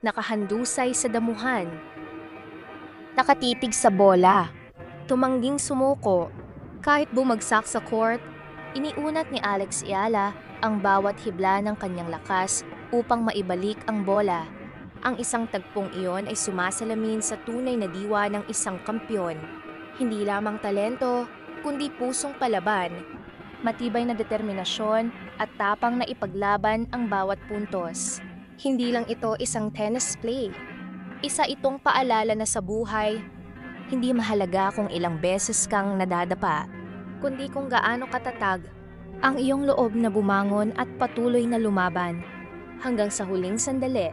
nakahandusay sa damuhan, nakatitig sa bola, tumangging sumuko. Kahit bumagsak sa court, iniunat ni Alex Eala ang bawat hibla ng kanyang lakas upang maibalik ang bola. Ang isang tagpong iyon ay sumasalamin sa tunay na diwa ng isang kampyon. Hindi lamang talento, kundi pusong palaban, matibay na determinasyon at tapang na ipaglaban ang bawat puntos. Hindi lang ito isang tennis play. Isa itong paalala na sa buhay, hindi mahalaga kung ilang beses kang nadadapa, kundi kung gaano katatag ang iyong loob na bumangon at patuloy na lumaban. Hanggang sa huling sandali,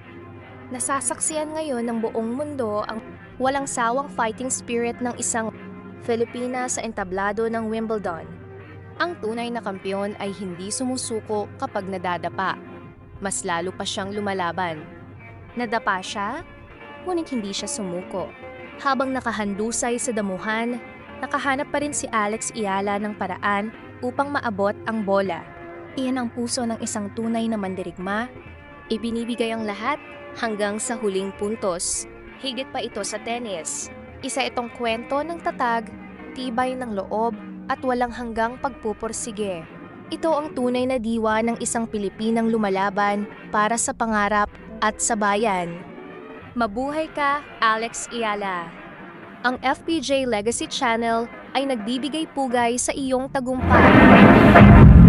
nasasaksiyan ngayon ng buong mundo ang walang sawang fighting spirit ng isang Filipina sa entablado ng Wimbledon. Ang tunay na kampyon ay hindi sumusuko kapag nadadapa. Mas lalo pa siyang lumalaban. Nadapa siya, ngunit hindi siya sumuko. Habang nakahandusay sa damuhan, nakahanap pa rin si Alex Eala ng paraan upang maabot ang bola. Iyan ang puso ng isang tunay na mandirigma. Ibinibigay ang lahat hanggang sa huling puntos. Higit pa ito sa tennis. Isa itong kwento ng tatag, tibay ng loob at walang hanggang pagpupursige. Ito ang tunay na diwa ng isang Pilipinang lumalaban para sa pangarap at sa bayan. Mabuhay ka, Alex Eala! Ang FPJ Legacy Channel ay nagbibigay pugay sa iyong tagumpay.